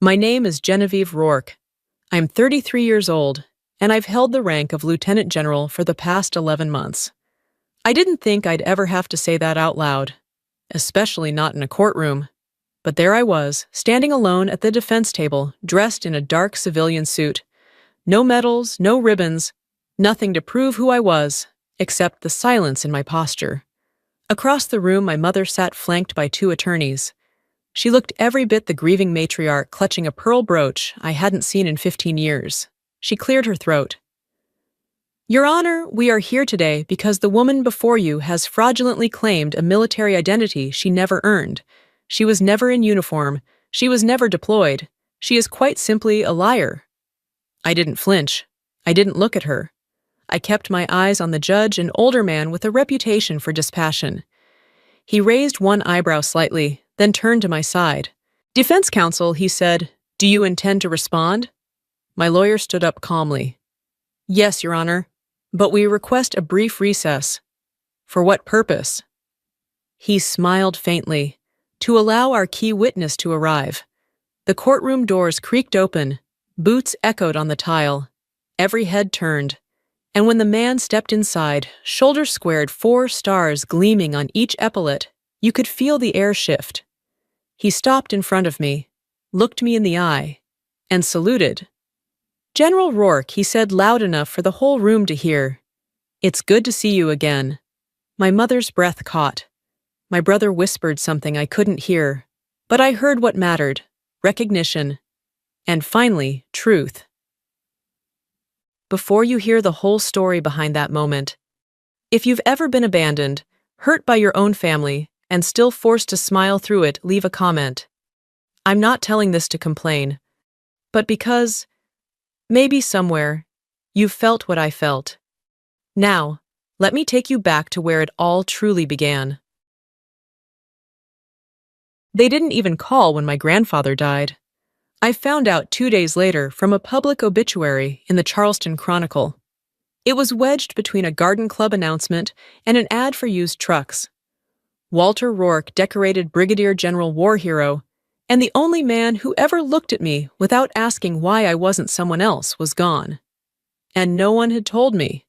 My name is Genevieve Rourke. I'm 33 years old, and I've held the rank of Lieutenant General for the past 11 months. I didn't think I'd ever have to say that out loud, especially not in a courtroom. But there I was, standing alone at the defense table, dressed in a dark civilian suit. No medals, no ribbons, nothing to prove who I was, except the silence in my posture. Across the room, my mother sat flanked by two attorneys. She looked every bit the grieving matriarch clutching a pearl brooch I hadn't seen in 15 years. She cleared her throat. Your Honor, we are here today because the woman before you has fraudulently claimed a military identity she never earned. She was never in uniform. She was never deployed. She is quite simply a liar. I didn't flinch. I didn't look at her. I kept my eyes on the judge, an older man with a reputation for dispassion. He raised one eyebrow slightly, then turned to my side. Defense counsel, he said, do you intend to respond? My lawyer stood up calmly. Yes, Your Honor, but we request a brief recess. For what purpose? He smiled faintly. To allow our key witness to arrive. The courtroom doors creaked open. Boots echoed on the tile. Every head turned. And when the man stepped inside, shoulders squared, 4 stars gleaming on each epaulette, you could feel the air shift. He stopped in front of me, looked me in the eye, and saluted. General Rourke, he said loud enough for the whole room to hear. It's good to see you again. My mother's breath caught. My brother whispered something I couldn't hear, but I heard what mattered, recognition, and finally, truth. Before you hear the whole story behind that moment, if you've ever been abandoned, hurt by your own family, and still forced to smile through it, leave a comment. I'm not telling this to complain, but because, maybe somewhere, you've felt what I felt. Now, let me take you back to where it all truly began. They didn't even call when my grandfather died. I found out 2 days later from a public obituary in the Charleston Chronicle. It was wedged between a garden club announcement and an ad for used trucks. Walter Rourke, decorated Brigadier General war hero, and the only man who ever looked at me without asking why I wasn't someone else, was gone. And no one had told me.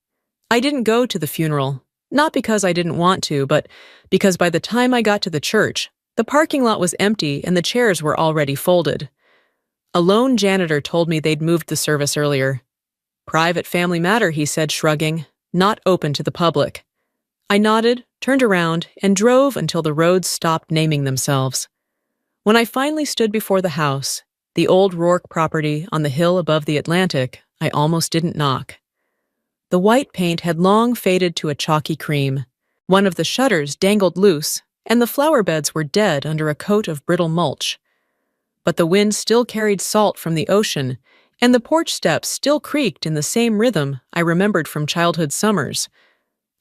I didn't go to the funeral, not because I didn't want to, but because by the time I got to the church, the parking lot was empty and the chairs were already folded. A lone janitor told me they'd moved the service earlier. Private family matter, he said, shrugging, not open to the public. I nodded, turned around, and drove until the roads stopped naming themselves. When I finally stood before the house, the old Rourke property on the hill above the Atlantic, I almost didn't knock. The white paint had long faded to a chalky cream. One of the shutters dangled loose, and the flower beds were dead under a coat of brittle mulch. But the wind still carried salt from the ocean, and the porch steps still creaked in the same rhythm I remembered from childhood summers.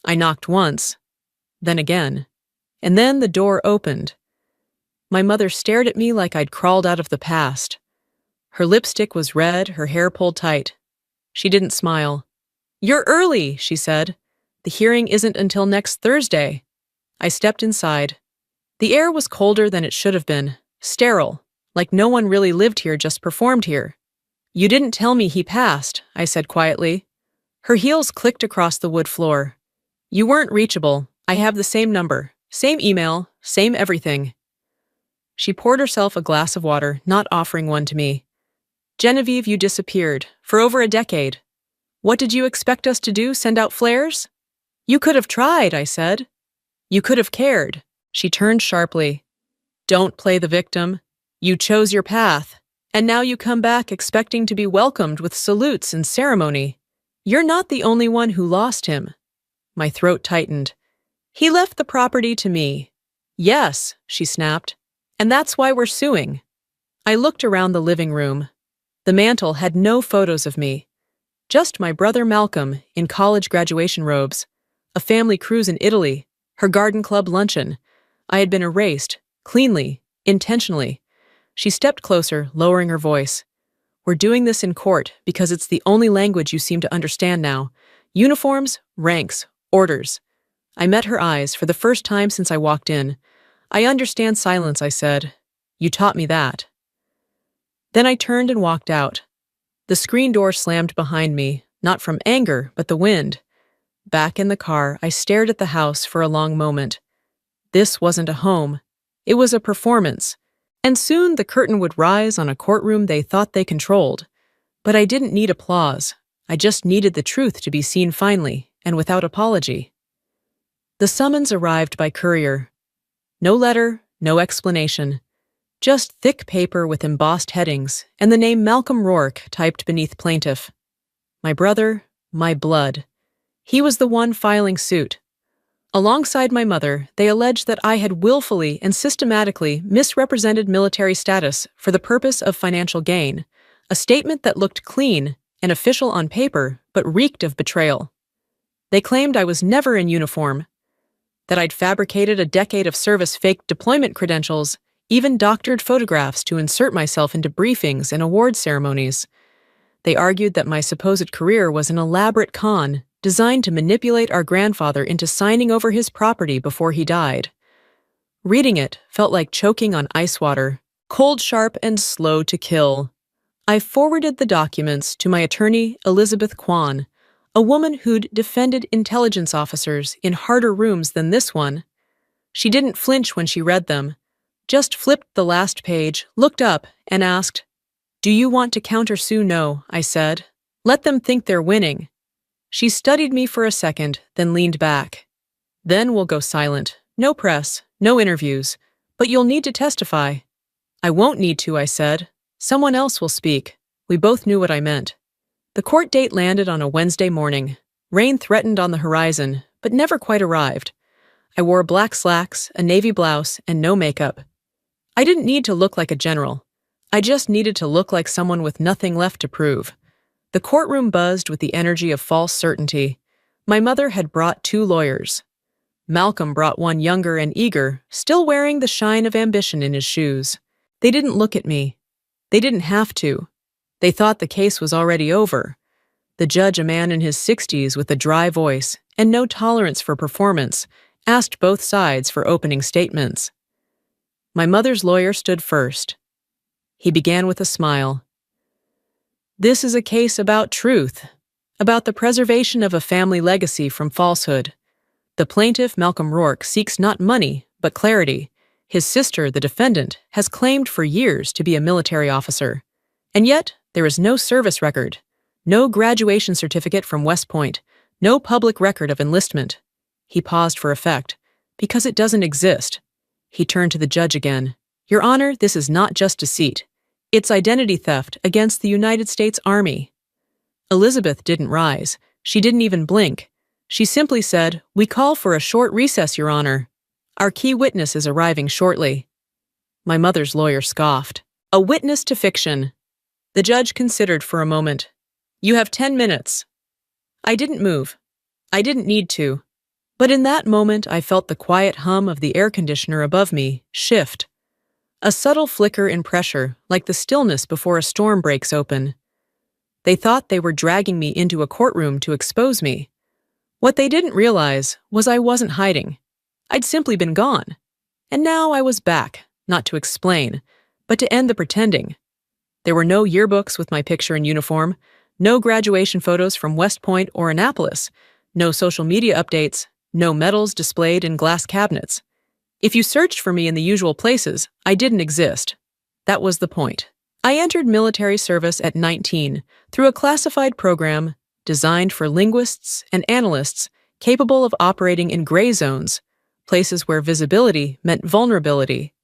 I knocked once, then again, and then the door opened. My mother stared at me like I'd crawled out of the past. Her lipstick was red, her hair pulled tight. She didn't smile. You're early, she said. The hearing isn't until next Thursday. I stepped inside. The air was colder than it should have been, sterile, like no one really lived here, just performed here. You didn't tell me he passed, I said quietly. Her heels clicked across the wood floor. You weren't reachable. I have the same number, same email, same everything. She poured herself a glass of water, not offering one to me. Genevieve, you disappeared, for over a decade. What did you expect us to do, send out flares? You could have tried, I said. You could have cared. She turned sharply. Don't play the victim. You chose your path, and now you come back expecting to be welcomed with salutes and ceremony. You're not the only one who lost him. My throat tightened. He left the property to me. Yes, she snapped, and that's why we're suing. I looked around the living room. The mantel had no photos of me. Just my brother Malcolm in college graduation robes, a family cruise in Italy, her garden club luncheon. I had been erased, cleanly, intentionally. She stepped closer, lowering her voice. We're doing this in court because it's the only language you seem to understand now. Uniforms, ranks, orders. I met her eyes for the first time since I walked in. I understand silence, I said. You taught me that. Then I turned and walked out. The screen door slammed behind me, not from anger, but the wind. Back in the car, I stared at the house for a long moment. This wasn't a home. It was a performance. And soon the curtain would rise on a courtroom they thought they controlled. But I didn't need applause. I just needed the truth to be seen finally, and without apology. The summons arrived by courier. No letter, no explanation. Just thick paper with embossed headings and the name Malcolm Rourke typed beneath plaintiff. My brother, my blood. He was the one filing suit. Alongside my mother, they alleged that I had willfully and systematically misrepresented military status for the purpose of financial gain, a statement that looked clean and official on paper but reeked of betrayal. They claimed I was never in uniform, that I'd fabricated a decade of service fake deployment credentials, even doctored photographs to insert myself into briefings and award ceremonies. They argued that my supposed career was an elaborate con designed to manipulate our grandfather into signing over his property before he died. Reading it felt like choking on ice water, cold, sharp, and slow to kill. I forwarded the documents to my attorney, Elizabeth Kwan, a woman who'd defended intelligence officers in harder rooms than this one. She didn't flinch when she read them, just flipped the last page, looked up, and asked, "Do you want to countersue?" "No," I said. "Let them think they're winning." She studied me for a second, then leaned back. "Then we'll go silent. No press, no interviews. But you'll need to testify." "I won't need to," I said. "Someone else will speak." We both knew what I meant. The court date landed on a Wednesday morning. Rain threatened on the horizon, but never quite arrived. I wore black slacks, a navy blouse, and no makeup. I didn't need to look like a general. I just needed to look like someone with nothing left to prove. The courtroom buzzed with the energy of false certainty. My mother had brought 2 lawyers. Malcolm brought one younger and eager, still wearing the shine of ambition in his shoes. They didn't look at me. They didn't have to. They thought the case was already over. The judge, a man in his 60s with a dry voice and no tolerance for performance, asked both sides for opening statements. My mother's lawyer stood first. He began with a smile. "This is a case about truth, about the preservation of a family legacy from falsehood. The plaintiff, Malcolm Rourke, seeks not money, but clarity. His sister, the defendant, has claimed for years to be a military officer. And yet, there is no service record, no graduation certificate from West Point, no public record of enlistment." He paused for effect. "Because it doesn't exist." He turned to the judge again. "Your Honor, this is not just deceit. It's identity theft against the United States Army." Elizabeth didn't rise. She didn't even blink. She simply said, "We call for a short recess, Your Honor. Our key witness is arriving shortly." My mother's lawyer scoffed. "A witness to fiction." The judge considered for a moment. "You have 10 minutes. I didn't move. I didn't need to. But in that moment, I felt the quiet hum of the air conditioner above me shift. A subtle flicker in pressure, like the stillness before a storm breaks open. They thought they were dragging me into a courtroom to expose me. What they didn't realize was I wasn't hiding. I'd simply been gone. And now I was back, not to explain, but to end the pretending. There were no yearbooks with my picture in uniform, no graduation photos from West Point or Annapolis, no social media updates, no medals displayed in glass cabinets. If you searched for me in the usual places, I didn't exist. That was the point. I entered military service at 19 through a classified program designed for linguists and analysts capable of operating in gray zones, places where visibility meant vulnerability.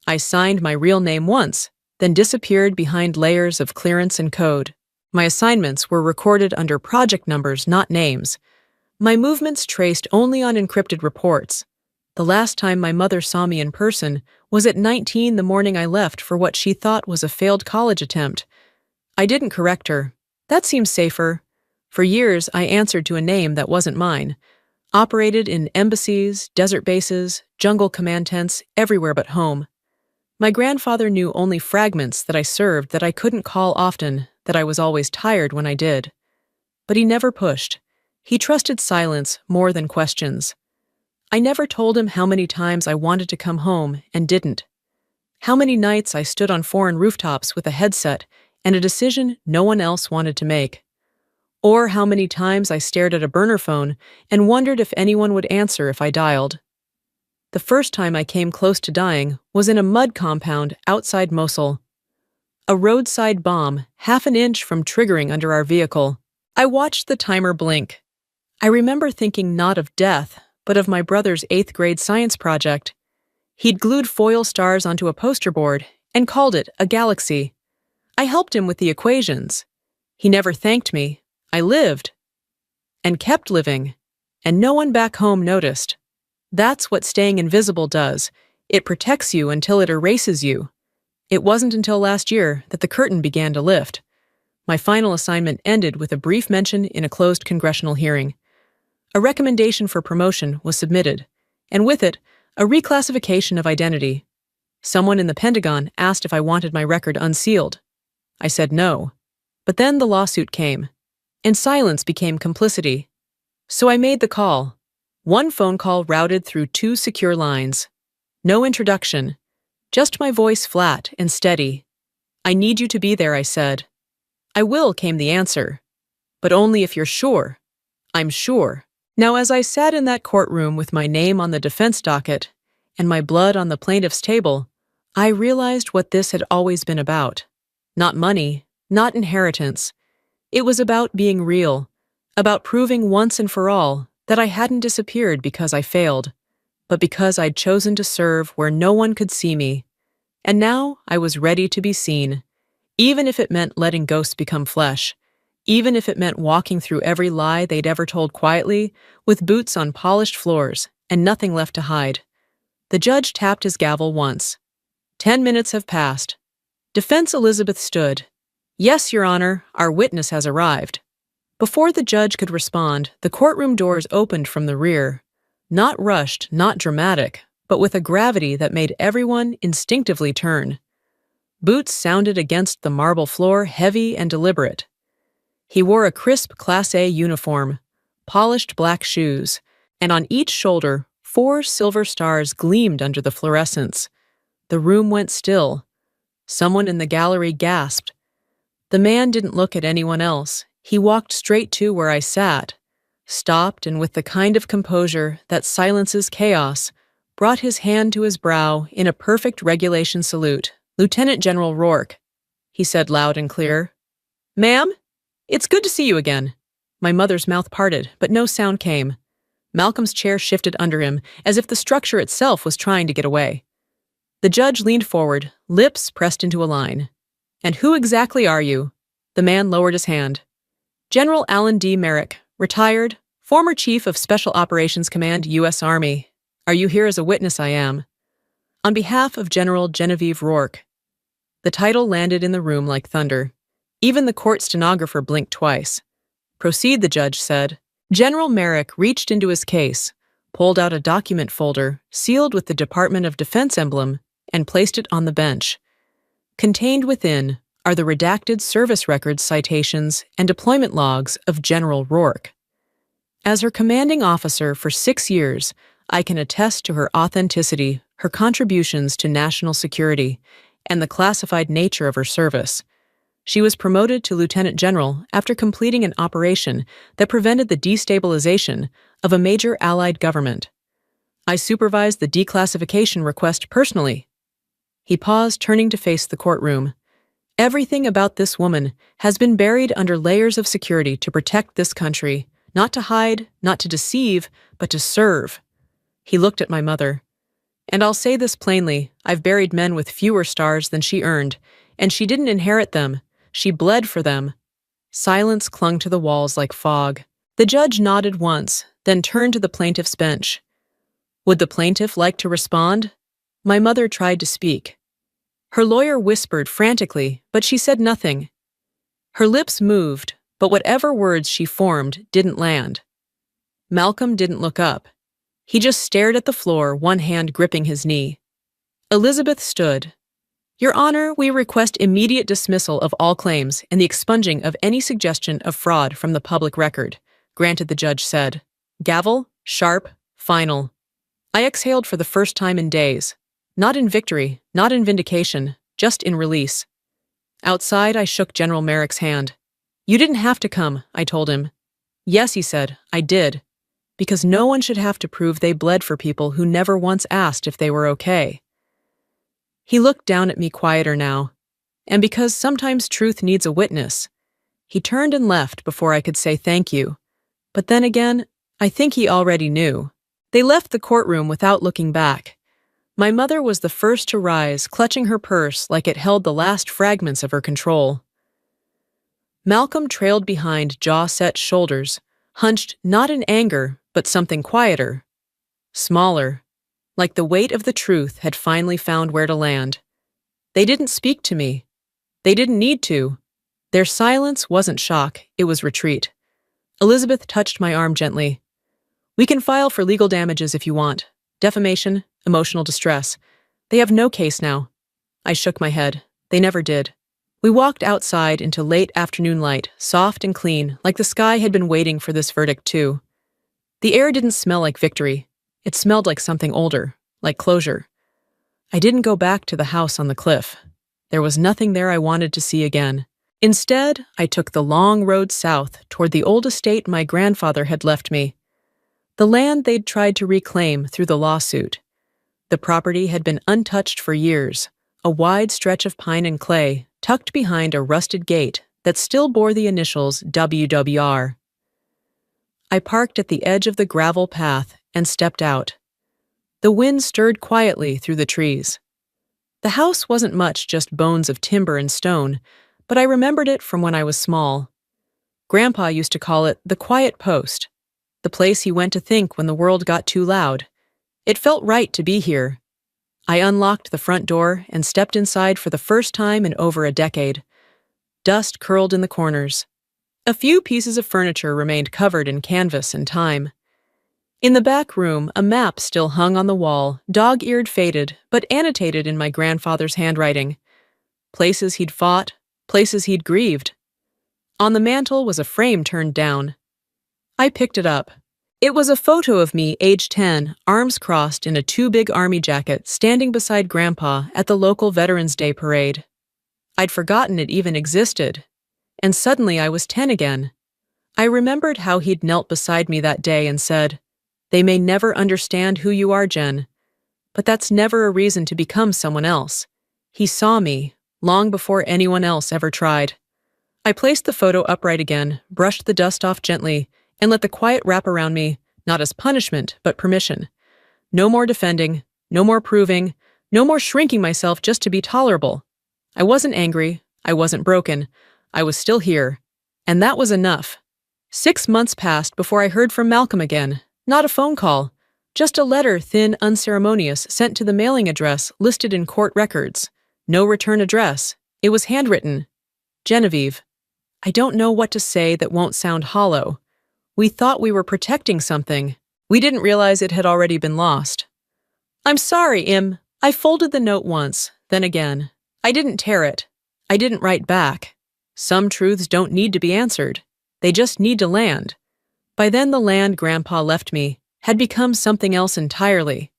I signed my real name once, then disappeared behind layers of clearance and code. My assignments were recorded under project numbers, not names. My movements traced only on encrypted reports. The last time my mother saw me in person was at 19 the morning I left for what she thought was a failed college attempt. I didn't correct her. That seems safer. For years, I answered to a name that wasn't mine. Operated in embassies, desert bases, jungle command tents, everywhere but home. My grandfather knew only fragments that I served that I couldn't call often, that I was always tired when I did. But he never pushed. He trusted silence more than questions. I never told him how many times I wanted to come home and didn't. How many nights I stood on foreign rooftops with a headset and a decision no one else wanted to make. Or how many times I stared at a burner phone and wondered if anyone would answer if I dialed. The first time I came close to dying was in a mud compound outside Mosul. A roadside bomb, half an inch from triggering under our vehicle. I watched the timer blink. I remember thinking not of death, but of my brother's 8th grade science project. He'd glued foil stars onto a poster board and called it a galaxy. I helped him with the equations. He never thanked me. I lived. And kept living. And no one back home noticed. That's what staying invisible does. It protects you until it erases you. It wasn't until last year that the curtain began to lift. My final assignment ended with a brief mention in a closed congressional hearing. A recommendation for promotion was submitted, and with it, a reclassification of identity. Someone in the Pentagon asked if I wanted my record unsealed. I said no. But then the lawsuit came, and silence became complicity. So I made the call. One phone call routed through 2 secure lines. No introduction, just my voice flat and steady. I need you to be there, I said. I will, came the answer. But only if you're sure. I'm sure. Now, as I sat in that courtroom with my name on the defense docket and my blood on the plaintiff's table, I realized what this had always been about. Not money, not inheritance. It was about being real, about proving once and for all that I hadn't disappeared because I failed, but because I'd chosen to serve where no one could see me. And now I was ready to be seen, even if it meant letting ghosts become flesh, even if it meant walking through every lie they'd ever told quietly, with boots on polished floors and nothing left to hide. The judge tapped his gavel once. 10 minutes have passed. Defense Elizabeth stood. Yes, Your Honor, our witness has arrived. Before the judge could respond, the courtroom doors opened from the rear. Not rushed, not dramatic, but with a gravity that made everyone instinctively turn. Boots sounded against the marble floor, heavy and deliberate. He wore a crisp Class A uniform, polished black shoes, and on each shoulder, 4 silver stars gleamed under the fluorescence. The room went still. Someone in the gallery gasped. The man didn't look at anyone else. He walked straight to where I sat, stopped, and with the kind of composure that silences chaos, brought his hand to his brow in a perfect regulation salute. Lieutenant General Rourke, he said loud and clear. Ma'am, it's good to see you again. My mother's mouth parted, but no sound came. Malcolm's chair shifted under him, as if the structure itself was trying to get away. The judge leaned forward, lips pressed into a line. And who exactly are you? The man lowered his hand. General Alan D. Merrick, retired, former Chief of Special Operations Command, U.S. Army. Are you here as a witness? I am. On behalf of General Genevieve Rourke. The title landed in the room like thunder. Even the court stenographer blinked twice. Proceed, the judge said. General Merrick reached into his case, pulled out a document folder sealed with the Department of Defense emblem, and placed it on the bench. Contained within are the redacted service records, citations, and deployment logs of General Rourke. As her commanding officer for 6 years, I can attest to her authenticity, her contributions to national security, and the classified nature of her service. She was promoted to lieutenant general after completing an operation that prevented the destabilization of a major allied government. I supervised the declassification request personally. He paused, turning to face the courtroom. Everything about this woman has been buried under layers of security to protect this country, not to hide, not to deceive, but to serve. He looked at my mother. And I'll say this plainly, I've buried men with fewer stars than she earned, and she didn't inherit them. She bled for them. Silence clung to the walls like fog. The judge nodded once, then turned to the plaintiff's bench. Would the plaintiff like to respond? My mother tried to speak. Her lawyer whispered frantically, but she said nothing. Her lips moved, but whatever words she formed didn't land. Malcolm didn't look up. He just stared at the floor, one hand gripping his knee. Elizabeth stood. Your Honor, we request immediate dismissal of all claims and the expunging of any suggestion of fraud from the public record, granted, the judge said. Gavel, sharp, final. I exhaled for the first time in days. Not in victory, not in vindication, just in release. Outside, I shook General Merrick's hand. "You didn't have to come," I told him. "Yes," he said, "I did. Because no one should have to prove they bled for people who never once asked if they were okay." He looked down at me quieter now, and because sometimes truth needs a witness, he turned and left before I could say thank you. But then again, I think he already knew. They left the courtroom without looking back. My mother was the first to rise, clutching her purse like it held the last fragments of her control. Malcolm trailed behind jaw-set shoulders, hunched not in anger, but something quieter, smaller, like the weight of the truth had finally found where to land. They didn't speak to me. They didn't need to. Their silence wasn't shock, it was retreat. Elizabeth touched my arm gently. "We can file for legal damages if you want. Defamation, emotional distress. They have no case now." I shook my head. They never did. We walked outside into late afternoon light, soft and clean, like the sky had been waiting for this verdict too. The air didn't smell like victory. It smelled like something older, like closure. I didn't go back to the house on the cliff. There was nothing there I wanted to see again. Instead, I took the long road south toward the old estate my grandfather had left me. The land they'd tried to reclaim through the lawsuit. The property had been untouched for years, a wide stretch of pine and clay, tucked behind a rusted gate that still bore the initials WWR. I parked at the edge of the gravel path and stepped out. The wind stirred quietly through the trees. The house wasn't much, just bones of timber and stone, but I remembered it from when I was small. Grandpa used to call it the quiet post, the place he went to think when the world got too loud. It felt right to be here. I unlocked the front door and stepped inside for the first time in over a decade. Dust curled in the corners. A few pieces of furniture remained covered in canvas and time. In the back room, a map still hung on the wall, dog-eared, faded, but annotated in my grandfather's handwriting. Places he'd fought, places he'd grieved. On the mantel was a frame turned down. I picked it up. It was a photo of me, age 10, arms crossed in a too-big army jacket, standing beside Grandpa at the local Veterans Day parade. I'd forgotten it even existed. And suddenly I was 10 again. I remembered how he'd knelt beside me that day and said, "They may never understand who you are, Jen, but that's never a reason to become someone else." He saw me, long before anyone else ever tried. I placed the photo upright again, brushed the dust off gently, and let the quiet wrap around me, not as punishment, but permission. No more defending, no more proving, no more shrinking myself just to be tolerable. I wasn't angry, I wasn't broken, I was still here, and that was enough. 6 months passed before I heard from Malcolm again. Not a phone call, just a letter, thin, unceremonious, sent to the mailing address listed in court records. No return address. It was handwritten. Genevieve. I don't know what to say that won't sound hollow. We thought we were protecting something. We didn't realize it had already been lost. "I'm sorry, Im." I folded the note once, then again. I didn't tear it. I didn't write back. Some truths don't need to be answered. They just need to land. By then, the land Grandpa left me had become something else entirely.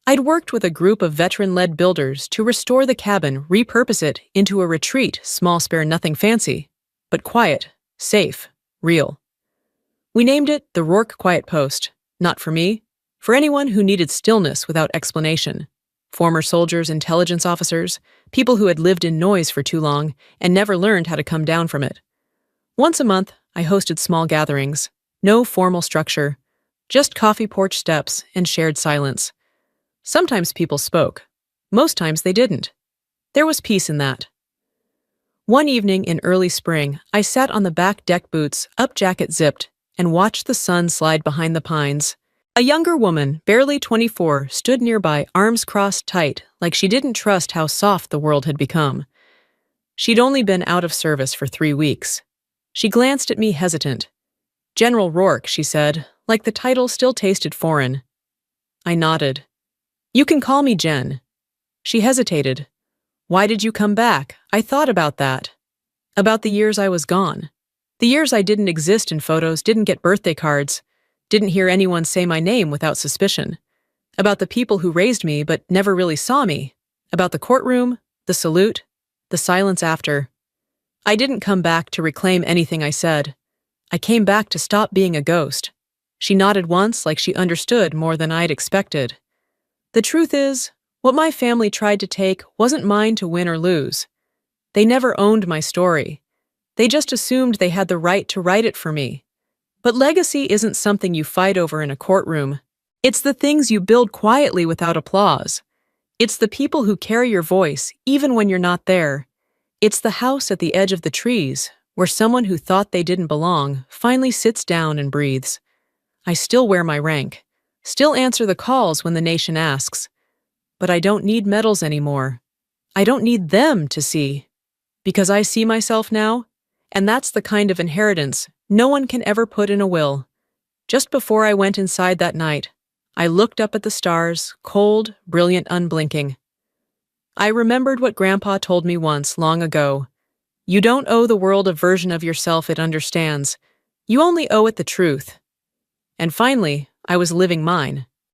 I'd worked with a group of veteran-led builders to restore the cabin, repurpose it into a retreat, small, spare, nothing fancy, but quiet, safe, real. We named it the Rourke Quiet Post, not for me, for anyone who needed stillness without explanation. Former soldiers, intelligence officers, people who had lived in noise for too long and never learned how to come down from it. Once a month, I hosted small gatherings. No formal structure, just coffee porch steps and shared silence. Sometimes people spoke. Most times they didn't. There was peace in that. One evening in early spring, I sat on the back deck, boots up, jacket zipped, and watched the sun slide behind the pines. A younger woman, barely 24, stood nearby, arms crossed tight, like she didn't trust how soft the world had become. She'd only been out of service for 3 weeks. She glanced at me, hesitant. "General Rourke," she said, like the title still tasted foreign. I nodded. "You can call me Jen." She hesitated. "Why did you come back?" I thought about that. About the years I was gone. The years I didn't exist in photos, didn't get birthday cards, didn't hear anyone say my name without suspicion. about the people who raised me but never really saw me, about the courtroom, the salute, the silence after. I didn't come back to reclaim anything I said. I came back to stop being a ghost. She nodded once like she understood more than I'd expected. The truth is, what my family tried to take wasn't mine to win or lose. They never owned my story. They just assumed they had the right to write it for me. But legacy isn't something you fight over in a courtroom. It's the things you build quietly without applause. It's the people who carry your voice even when you're not there. It's the house at the edge of the trees, where someone who thought they didn't belong finally sits down and breathes. I still wear my rank, still answer the calls when the nation asks. But I don't need medals anymore. I don't need them to see. Because I see myself now, and that's the kind of inheritance no one can ever put in a will. Just before I went inside that night, I looked up at the stars, cold, brilliant, unblinking. I remembered what Grandpa told me once, long ago. You don't owe the world a version of yourself it understands. You only owe it the truth. And finally, I was living mine.